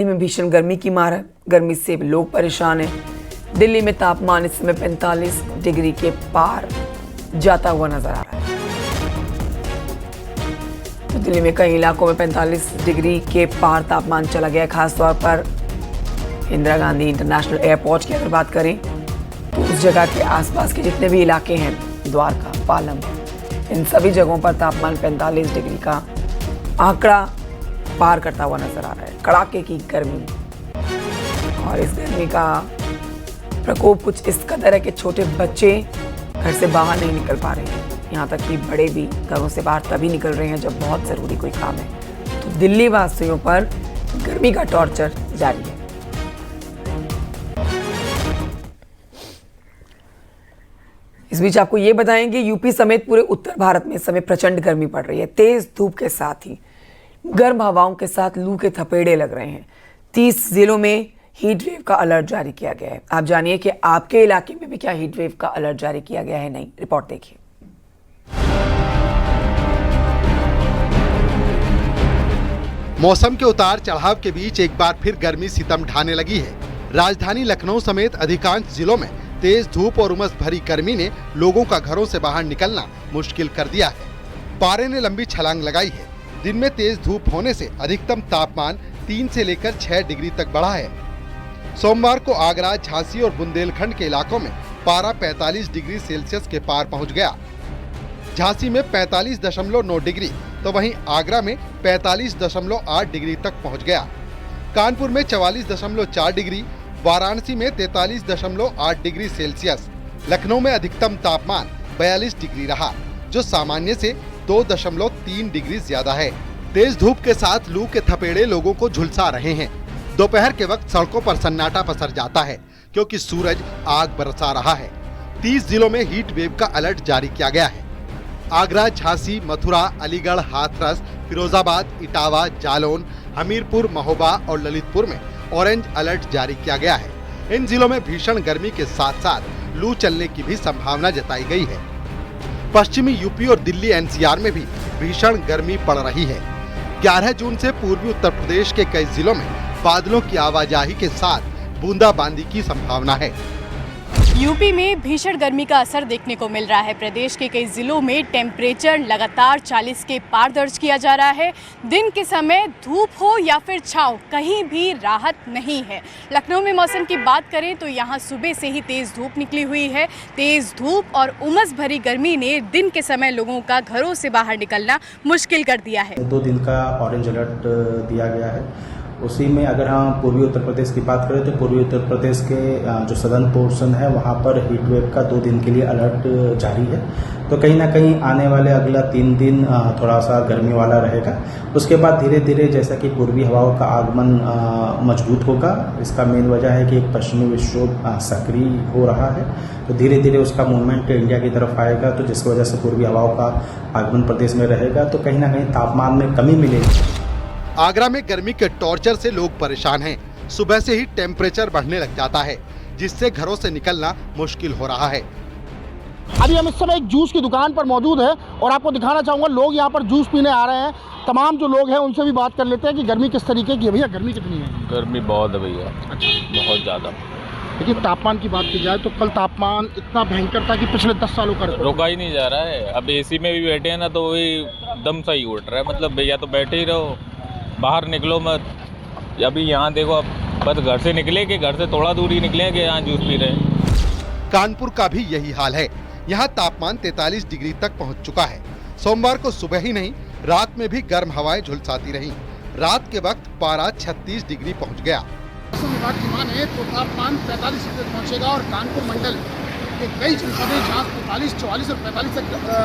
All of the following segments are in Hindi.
दिल्ली में भीषण गर्मी की मार है। गर्मी से लोग परेशान हैं। दिल्ली में तापमान इस समय 45 डिग्री के पार जाता हुआ नजर आ रहा है। तो दिल्ली में कई इलाकों में 45 डिग्री के पार तापमान चला गया है। खासतौर पर इंदिरा गांधी इंटरनेशनल एयरपोर्ट की अगर बात करें तो उस जगह के आसपास के जितने भी इलाके हैं, द्वारका, पालम, इन सभी जगहों पर तापमान 45 डिग्री का आंकड़ा पार करता हुआ नजर आ रहा है। कड़ाके की गर्मी, और इस गर्मी का प्रकोप कुछ इस कदर है कि छोटे बच्चे घर से बाहर नहीं निकल पा रहे हैं। यहाँ तक कि बड़े भी घरों से बाहर तभी निकल रहे हैं जब बहुत ज़रूरी कोई काम है। तो दिल्ली वासियों पर गर्मी का टॉर्चर जारी है। इस बीच आपको ये बताएंगे, यूपी समेत पूरे उत्तर भारत में इस समय प्रचंड गर्मी पड़ रही है। तेज धूप के साथ ही गर्म हवाओं के साथ लू के थपेड़े लग रहे हैं। 30 जिलों में हीट वेव का अलर्ट जारी किया गया है। आप जानिए कि आपके इलाके में भी क्या हीट वेव का अलर्ट जारी किया गया है। नहीं, रिपोर्ट देखिए। मौसम के उतार चढ़ाव के बीच एक बार फिर गर्मी सितम ढाने लगी है। राजधानी लखनऊ समेत अधिकांश जिलों में तेज धूप और उमस भरी गर्मी ने लोगों का घरों से बाहर निकलना मुश्किल कर दिया है। पारे ने लंबी छलांग लगाई है। दिन में तेज धूप होने से अधिकतम तापमान 3 से लेकर 6 डिग्री तक बढ़ा है। सोमवार को आगरा, झांसी और बुंदेलखंड के इलाकों में पारा 45 डिग्री सेल्सियस के पार पहुंच गया। झांसी में 45.9 डिग्री तो वहीं आगरा में 45.8 डिग्री तक पहुंच गया। कानपुर में 44.4 डिग्री, वाराणसी में 43.8 डिग्री सेल्सियस। लखनऊ में अधिकतम तापमान 42 डिग्री रहा, जो सामान्य से 2.3 डिग्री ज्यादा है। तेज धूप के साथ लू के थपेड़े लोगों को झुलसा रहे हैं। दोपहर के वक्त सड़कों पर सन्नाटा पसर जाता है क्योंकि सूरज आग बरसा रहा है। 30 जिलों में हीट वेव का अलर्ट जारी किया गया है। आगरा, झांसी, मथुरा, अलीगढ़, हाथरस, फिरोजाबाद, इटावा, जालौन, हमीरपुर, महोबा और ललितपुर में ऑरेंज अलर्ट जारी किया गया है। इन जिलों में भीषण गर्मी के साथ साथ लू चलने की भी संभावना जताई गई है। पश्चिमी यूपी और दिल्ली एनसीआर में भी भीषण गर्मी पड़ रही है। 11 जून से पूर्वी उत्तर प्रदेश के कई जिलों में बादलों की आवाजाही के साथ बूंदाबांदी की संभावना है। यूपी में भीषण गर्मी का असर देखने को मिल रहा है। प्रदेश के कई जिलों में टेम्परेचर लगातार 40 के पार दर्ज किया जा रहा है। दिन के समय धूप हो या फिर छांव, कहीं भी राहत नहीं है। लखनऊ में मौसम की बात करें तो यहाँ सुबह से ही तेज धूप निकली हुई है। तेज धूप और उमस भरी गर्मी ने दिन के समय लोगों का घरों से बाहर निकलना मुश्किल कर दिया है। 2 दिन का ऑरेंज अलर्ट दिया गया है। उसी में अगर हम पूर्वी उत्तर प्रदेश की बात करें तो पूर्वी उत्तर प्रदेश के जो सदर्न पोर्शन है वहाँ पर हीट वेव का 2 दिन के लिए अलर्ट जारी है। तो कहीं ना कहीं आने वाले अगला 3 दिन थोड़ा सा गर्मी वाला रहेगा। उसके बाद धीरे धीरे जैसा कि पूर्वी हवाओं का आगमन मजबूत होगा। इसका मेन वजह है कि एक पश्चिमी विक्षोभ सक्रिय हो रहा है, तो धीरे धीरे उसका मूवमेंट इंडिया की तरफ आएगा, तो जिसकी वजह से पूर्वी हवाओं का आगमन प्रदेश में रहेगा, तो कहीं ना कहीं तापमान में कमी मिलेगी। आगरा में गर्मी के टॉर्चर से लोग परेशान हैं। सुबह से ही टेम्परेचर बढ़ने लग जाता है, जिससे घरों से निकलना मुश्किल हो रहा है। अभी हम इस समय एक जूस की दुकान पर मौजूद है और आपको दिखाना चाहूंगा, लोग यहाँ पर जूस पीने आ रहे हैं। तमाम जो लोग हैं उनसे भी बात कर लेते हैं कि गर्मी किस तरीके की है। भैया, गर्मी कितनी है? गर्मी बहुत है भैया, बहुत ज़्यादा। देखिए, तापमान की बात की जाए तो कल तापमान इतना भयंकर था कि पिछले 10 सालों का रुका ही नहीं जा रहा है। अब एसी में भी बैठे हैं ना तो वही दम सा ही उठ रहा है। मतलब भैया तो बैठे ही रहो, बाहर निकलो मत। अभी यहाँ देखो, अब बस घर से निकले कि घर से थोड़ा दूर ही निकले कि यहाँ जूस पी रहे हैं। कानपुर का भी यही हाल है। यहाँ तापमान 43 डिग्री तक पहुँच चुका है। सोमवार को सुबह ही नहीं, रात में भी गर्म हवाएं झुलसाती रहीं। रात के वक्त पारा 36 डिग्री पहुँच गया। मौसम विभाग की माने तो तापमान 45 डिग्री तक पहुँचेगा और कानपुर मंडल के कई जनपदें जहाँ 45, 44 और 45 तक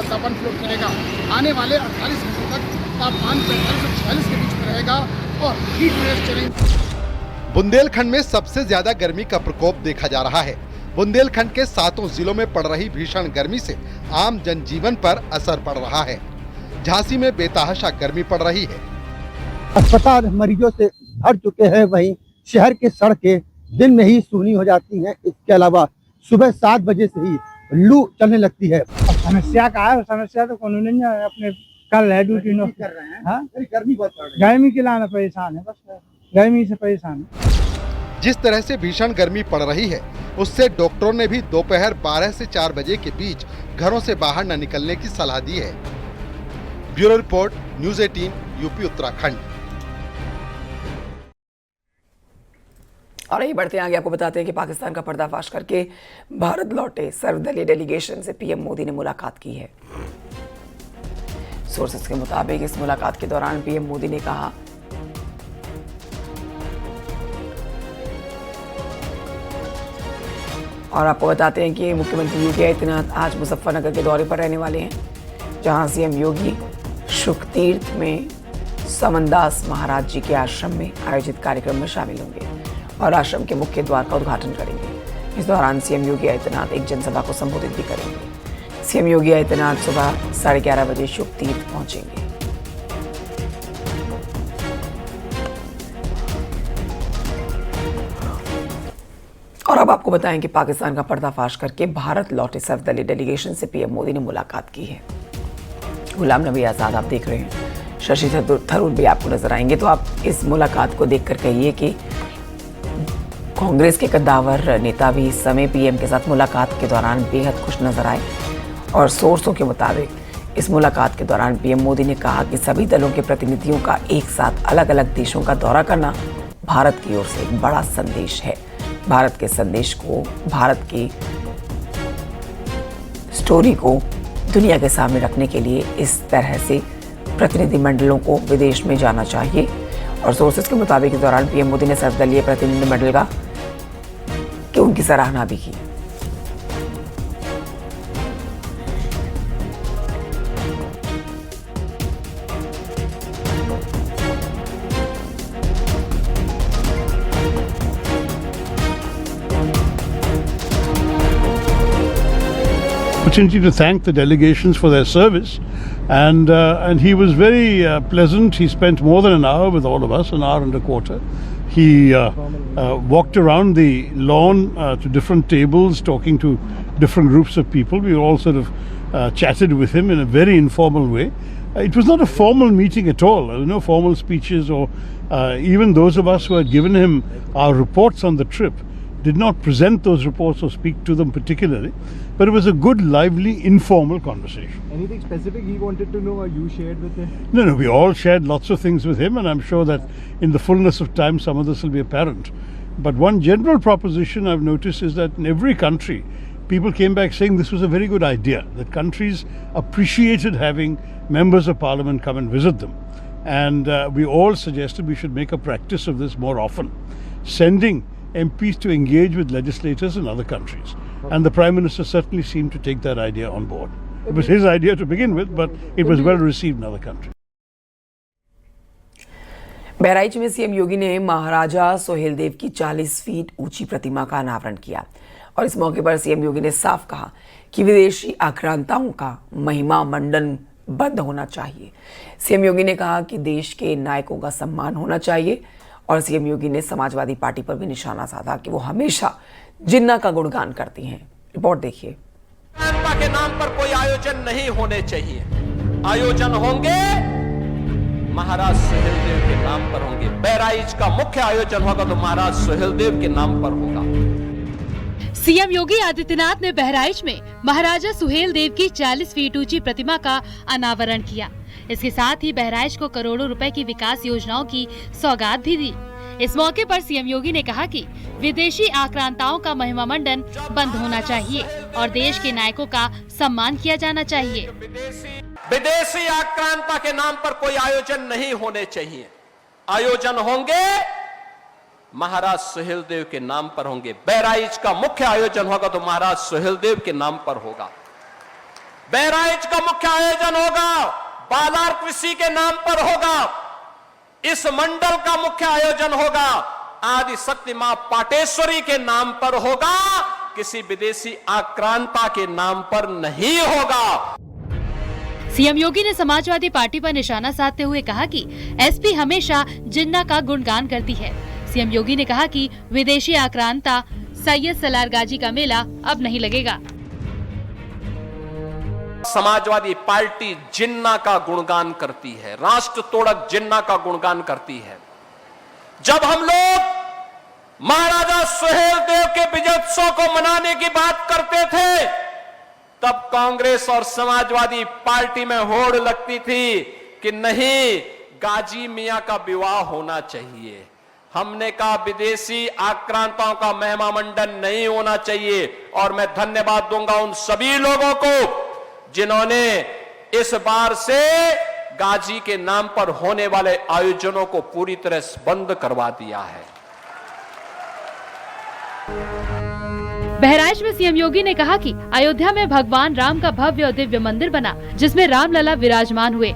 तापमान फ्लोट करेगा। आने वाले 48 घंटों तक तापमान 45 और 46 के बीच में रहेगा और हीट वेव चलेंगे। बुंदेलखंड में सबसे ज्यादा गर्मी का प्रकोप देखा जा रहा है। बुंदेलखंड के 7 जिलों में पड़ रही भीषण गर्मी से आम जनजीवन पर असर पड़ रहा है। झांसी में बेतहाशा गर्मी पड़ रही है। अस्पताल मरीजों से भर चुके हैं, वहीं शहर की सड़कें दिन में ही सूनी हो जाती हैं। इसके अलावा सुबह 7 बजे से ही लू चलने लगती है। समस्या का है, समस्या तो कानून नहीं है। अपने कल है ड्यूटी कर रहे हैं। हाँ? गर्मी बहुत पड़ रही है। गर्मी के लाना परेशान है बस। गर्मी से परेशान है। जिस तरह से भीषण गर्मी पड़ रही है उससे डॉक्टरों ने भी दोपहर 12 से 4 बजे के बीच घरों से बाहर न निकलने की सलाह दी है। Bureau report, news 18, UP Uttarakhand. और ये बढ़ते आगे आपको बताते हैं कि पाकिस्तान का पर्दाफाश करके भारत लौटे सर्वदलीय डेलीगेशन से पीएम मोदी ने मुलाकात की है। सोर्सेस के मुताबिक इस मुलाकात के दौरान पीएम मोदी ने कहा और आपको बताते हैं कि मुख्यमंत्री योगी आदित्यनाथ आज मुजफ्फरनगर के दौरे पर रहने वाले हैं, जहां सीएम योगी शुकतीर्थ में समनदास महाराज जी के आश्रम में आयोजित कार्यक्रम में शामिल होंगे और आश्रम के मुख्य द्वार का उद्घाटन करेंगे। इस दौरान सीएम योगी आदित्यनाथ एक जनसभा को संबोधित भी करेंगे। सीएम योगी आदित्यनाथ सुबह 11:30 बजे शुकतीर्थ पहुंचेंगे। और अब आपको बताएं कि पाकिस्तान का पर्दाफाश करके भारत लौटे सर्वदलीय डेलीगेशन से पीएम मोदी ने मुलाकात की है। गुलाम नबी आज़ाद आप देख रहे हैं, शशि थरूर भी आपको नजर आएंगे। तो आप इस मुलाकात को देखकर कहिए कि कांग्रेस के कद्दावर नेता भी इस समय पीएम के साथ मुलाकात के दौरान बेहद खुश नजर आए। और सोर्सों के मुताबिक इस मुलाकात के दौरान पीएम मोदी ने कहा कि सभी दलों के प्रतिनिधियों का एक साथ अलग अलग देशों का दौरा करना भारत की ओर से एक बड़ा संदेश है। भारत के संदेश को, भारत की स्टोरी को दुनिया के सामने रखने के लिए इस तरह से प्रतिनिधिमंडलों को विदेश में जाना चाहिए। और सोर्सेज के मुताबिक इस दौरान पीएम मोदी ने सर्वदलीय प्रतिनिधिमंडल का उनकी सराहना भी की। Opportunity to thank the delegations for their service, and he was very pleasant. He spent more than an hour with all of us, an hour and a quarter. He walked around the lawn to different tables, talking to different groups of people. We all sort of chatted with him in a very informal way. It was not a formal meeting at all. There were no formal speeches, or even those of us who had given him our reports on the trip did not present those reports or speak to them particularly, but it was a good, lively, informal conversation. Anything specific he wanted to know or you shared with him? No, we all shared lots of things with him, and I'm sure that in the fullness of time some of this will be apparent. But one general proposition I've noticed is that in every country, people came back saying this was a very good idea, that countries appreciated having members of parliament come and visit them. And we all suggested we should make a practice of this more often, sending MPs to engage with legislators in other countries. And the Prime Minister certainly seemed to take that idea on board. It was his idea to begin with, but it was well received in other countries. Bahraich में सीएम योगी ने महाराजा सोहेलदेव की 40 फीट ऊंची प्रतिमा का अनावरण किया और इस मौके पर सीएम योगी ने साफ कहा कि विदेशी आक्रांताओं का महिमा मंडन बंद होना चाहिए। सीएम योगी ने कहा कि देश के नायकों का सम्मान होना चाहिए और सीएम योगी ने समाजवादी पार्टी पर भी निशाना साधा कि वो हमेशा जिन्ना का गुणगान करती हैं। रिपोर्ट देखिए। के नाम पर कोई आयोजन नहीं होने चाहिए। आयोजन होंगे महाराज सोहेलदेव के नाम पर होंगे। बहराइच का मुख्य आयोजन होगा तो महाराज सोहेलदेव के नाम पर होगा। सीएम योगी आदित्यनाथ ने बहराइच में महाराजा सुहेलदेव की 40 फीट ऊंची प्रतिमा का अनावरण किया। इसके साथ ही बहराइच को करोड़ों रुपए की विकास योजनाओं की सौगात भी दी। इस मौके पर सीएम योगी ने कहा कि विदेशी आक्रांताओं का महिमा मंडन बंद होना चाहिए और देश के नायकों का सम्मान किया जाना चाहिए। विदेशी आक्रांता के नाम पर कोई आयोजन नहीं होने चाहिए। आयोजन होंगे महाराज सोहेलदेव के नाम पर होंगे। बहराइच का मुख्य आयोजन होगा तो महाराज सोहेलदेव के नाम पर होगा। बहराइच का मुख्य आयोजन होगा बालार कृषि के नाम पर होगा। इस मंडल का मुख्य आयोजन होगा आदि शक्ति मां पाटेश्वरी के नाम पर होगा, किसी विदेशी आक्रांता के नाम पर नहीं होगा। सीएम योगी ने समाजवादी पार्टी पर निशाना साधते हुए कहा कि एसपी हमेशा जिन्ना का गुणगान करती है। सीएम योगी ने कहा कि विदेशी आक्रांता सैयद सलार गाजी का मेला अब नहीं लगेगा। समाजवादी पार्टी जिन्ना का गुणगान करती है, राष्ट्र तोड़क जिन्ना का गुणगान करती है। जब हम लोग महाराजा सुहेलदेव के विजयोत्सव को मनाने की बात करते थे, तब कांग्रेस और समाजवादी पार्टी में होड़ लगती थी कि नहीं, गाजी मियां का विवाह होना चाहिए। हमने कहा विदेशी आक्रांताओं का महिमा मंडन नहीं होना चाहिए। और मैं धन्यवाद दूंगा उन सभी लोगों को जिन्होंने इस बार से गाजी के नाम पर होने वाले आयोजनों को पूरी तरह से बंद करवा दिया है। बहराइच में सीएम योगी ने कहा कि अयोध्या में भगवान राम का भव्य और दिव्य मंदिर बना, जिसमें रामलला विराजमान हुए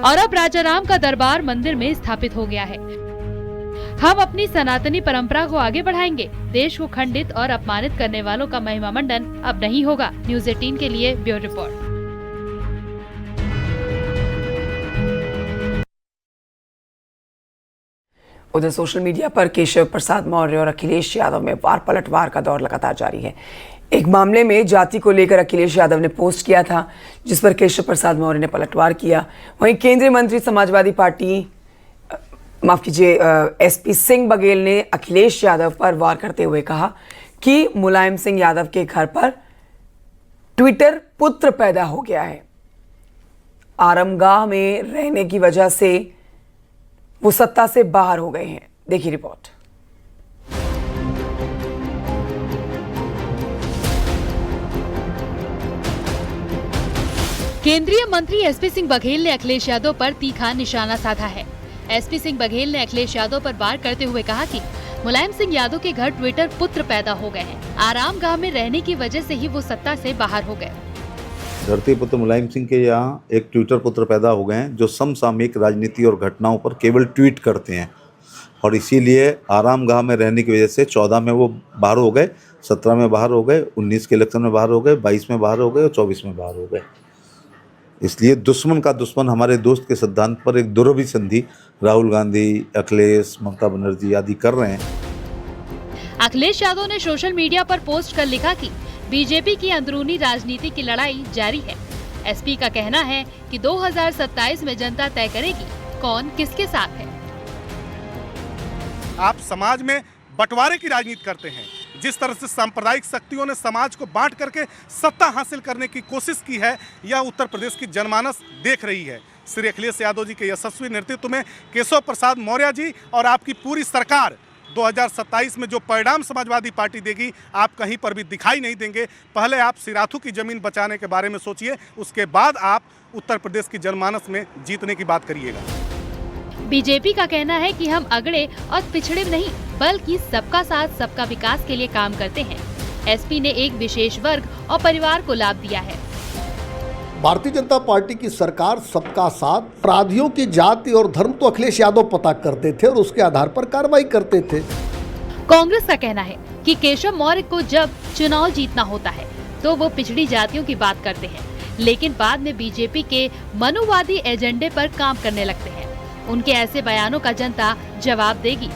और अब राजा राम का दरबार मंदिर में स्थापित हो गया है। हम अपनी सनातनी परंपरा को आगे बढ़ाएंगे। देश को खंडित और अपमानित करने वालों का महिमा मंडन अब नहीं होगा। न्यूज़ 18 के लिए ब्यूरो रिपोर्ट। उधर सोशल मीडिया पर केशव प्रसाद मौर्य और अखिलेश यादव में वार पलटवार का दौर लगातार जारी है। एक मामले में जाति को लेकर अखिलेश यादव ने पोस्ट किया था, जिस पर केशव प्रसाद मौर्य ने पलटवार किया। वहीं केंद्रीय मंत्री समाजवादी पार्टी एसपी सिंह बघेल ने अखिलेश यादव पर वार करते हुए कहा कि मुलायम सिंह यादव के घर पर ट्विटर पुत्र पैदा हो गया है। आरामगाह में रहने की वजह से वो सत्ता से बाहर हो गए हैं। देखिए रिपोर्ट। केंद्रीय मंत्री एसपी सिंह बघेल ने अखिलेश यादव पर तीखा निशाना साधा है। एसपी सिंह बघेल ने अखिलेश यादव पर वार करते हुए कहा कि मुलायम सिंह यादव के घर ट्विटर पुत्र पैदा हो गए हैं। आरामगाह में रहने की वजह से ही वो सत्ता से बाहर हो गए। धरती पुत्र मुलायम सिंह के यहाँ एक ट्विटर पुत्र पैदा हो गए हैं जो समसामयिक राजनीति और घटनाओं पर केवल ट्वीट करते हैं, और इसीलिए आरामगाह में रहने की वजह से 14 में वो बाहर हो गए, 17 में बाहर हो गए, 19 के इलेक्शन में बाहर हो गए, 22 में बाहर हो गए और 24 में बाहर हो गए। इसलिए दुश्मन का दुश्मन हमारे दोस्त के सिद्धांत पर एक दुरभिसंधि राहुल गांधी, अखिलेश, ममता बनर्जी आदि कर रहे हैं। अखिलेश यादव ने सोशल मीडिया पर पोस्ट कर लिखा कि बीजेपी की अंदरूनी राजनीति की लड़ाई जारी है। एसपी का कहना है कि 2027 में जनता तय करेगी कौन किसके साथ है। आप समाज में बंटवारे की राजनीति करते हैं। जिस तरह से सांप्रदायिक शक्तियों ने समाज को बांट करके सत्ता हासिल करने की कोशिश की है, यह उत्तर प्रदेश की जनमानस देख रही है। श्री अखिलेश यादव जी के यशस्वी नेतृत्व में केशव प्रसाद मौर्य जी और आपकी पूरी सरकार 2027 में जो परिणाम समाजवादी पार्टी देगी, आप कहीं पर भी दिखाई नहीं देंगे। पहले आप सिराथू की जमीन बचाने के बारे में सोचिए, उसके बाद आप उत्तर प्रदेश की जनमानस में जीतने की बात करिएगा। बीजेपी का कहना है कि हम अगड़े और पिछड़े नहीं, बल्कि सबका साथ सबका विकास के लिए काम करते हैं। एसपी ने एक विशेष वर्ग और परिवार को लाभ दिया है। भारतीय जनता पार्टी की सरकार सबका साथ, अपराधियों की जाति और धर्म तो अखिलेश यादव पता करते थे और उसके आधार पर कार्रवाई करते थे। कांग्रेस का कहना है कि केशव मौर्य को जब चुनाव जीतना होता है तो वो पिछड़ी जातियों की बात करते हैं, लेकिन बाद में बीजेपी के मनुवादी एजेंडे पर काम करने लगते हैं। उनके ऐसे बयानों का जनता जवाब देगी।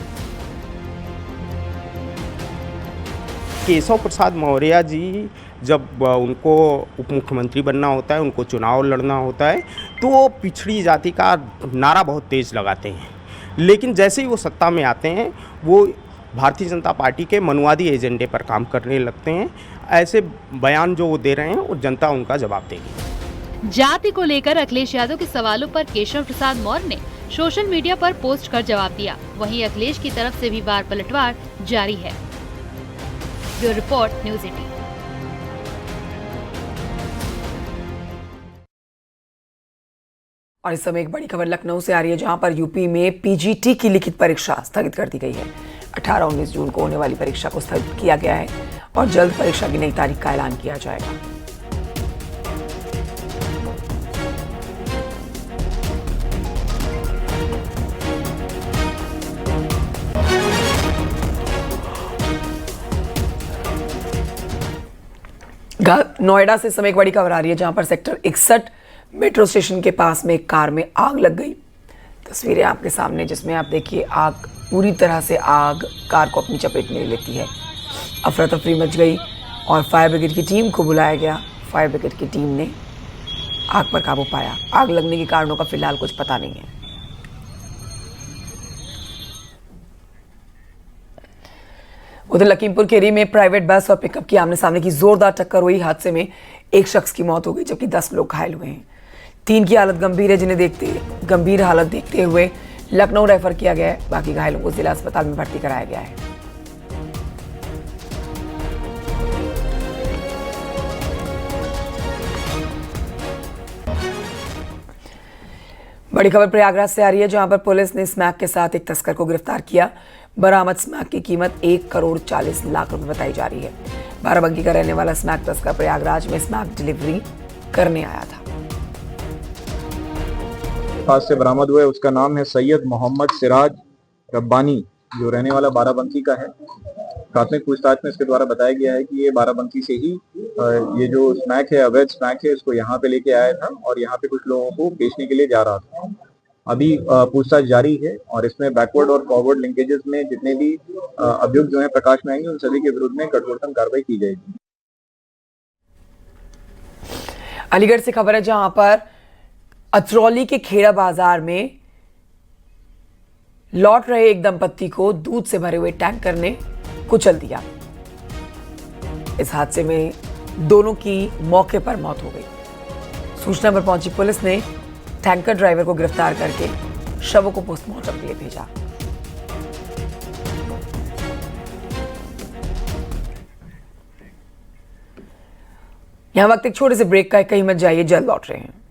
केशव प्रसाद मौर्य जी जब उनको उप मुख्यमंत्री बनना होता है, उनको चुनाव लड़ना होता है, तो वो पिछड़ी जाति का नारा बहुत तेज लगाते हैं, लेकिन जैसे ही वो सत्ता में आते हैं वो भारतीय जनता पार्टी के मनुवादी एजेंडे पर काम करने लगते हैं। ऐसे बयान जो वो दे रहे हैं वो जनता उनका जवाब देगी। जाति को लेकर अखिलेश यादव के सवालों पर केशव प्रसाद मौर्य ने सोशल मीडिया पर पोस्ट कर जवाब दिया। वहीं अखिलेश की तरफ से भी वार पलटवार जारी है। Bureau report, news 18। और इस समय एक बड़ी खबर लखनऊ से आ रही है, जहां पर यूपी में पीजीटी की लिखित परीक्षा स्थगित कर दी गई है। 18-19 जून को होने वाली परीक्षा को स्थगित किया गया है और जल्द परीक्षा की नई तारीख का ऐलान किया जाएगा। नोएडा से समय एक बड़ी खबर आ रही है, जहां पर सेक्टर 61 मेट्रो स्टेशन के पास में एक कार में आग लग गई। तस्वीरें आपके सामने, जिसमें आप देखिए आग पूरी तरह से आग कार को अपनी चपेट में लेती है। अफरा तफरी मच गई और फायर ब्रिगेड की टीम को बुलाया गया। फायर ब्रिगेड की टीम ने आग पर काबू पाया। आग लगने के कारणों का फिलहाल कुछ पता नहीं है। उधर लखीमपुर खीरी में प्राइवेट बस और पिकअप की आमने सामने की जोरदार टक्कर हुई। हादसे में एक शख्स की मौत हो गई जबकि 10 लोग घायल हुए हैं। 3 की हालत गंभीर है, जिन्हें गंभीर हालत देखते हुए लखनऊ रेफर किया गया है। बाकी घायलों को जिला अस्पताल में भर्ती कराया गया है। बड़ी खबर प्रयागराज से आ रही है, जहां पर पुलिस ने स्मैक के साथ एक तस्कर को गिरफ्तार किया। बरामद स्मैक की कीमत 1 करोड़ 40 लाख रुपए बताई जा रही है। बाराबंकी का रहने वाला स्मैक तस्कर प्रयागराज में स्मैक डिलीवरी करने आया था। पास से बरामद हुए उसका नाम है सैयद मोहम्मद सिराज रब्बानी, जो रहने वाला बाराबंकी का है। प्राथमिक पूछताछ में इसके द्वारा बताया गया है कि ये बाराबंकी से ही ये जो स्मैक है, अवैध स्मैक है, इसको यहाँ पे लेके आया था और यहाँ पे कुछ लोगों को बेचने के लिए जा रहा था। अभी पूछताछ जारी है और इसमें बैकवर्ड और फॉरवर्ड लिंकेजेस में जितने भी अभियुक्त जो है प्रकाश में आएंगे, उन सभी के विरुद्ध में कठोरतम कार्रवाई की जाएगी। अलीगढ़ से खबर है, जहां पर अतरौली के खेड़ा बाजार में लौट रहे एक दंपत्ति को दूध से भरे हुए टैंकर ने कुचल दिया। इस हादसे में दोनों की मौके पर मौत हो गई। सूचना पर पहुंची पुलिस ने टैंकर ड्राइवर को गिरफ्तार करके शवों को पोस्टमार्टम के लिए भेजा। यहां वक्त एक छोटे से ब्रेक का है, कहीं मत जाइए, जल्द लौट रहे हैं।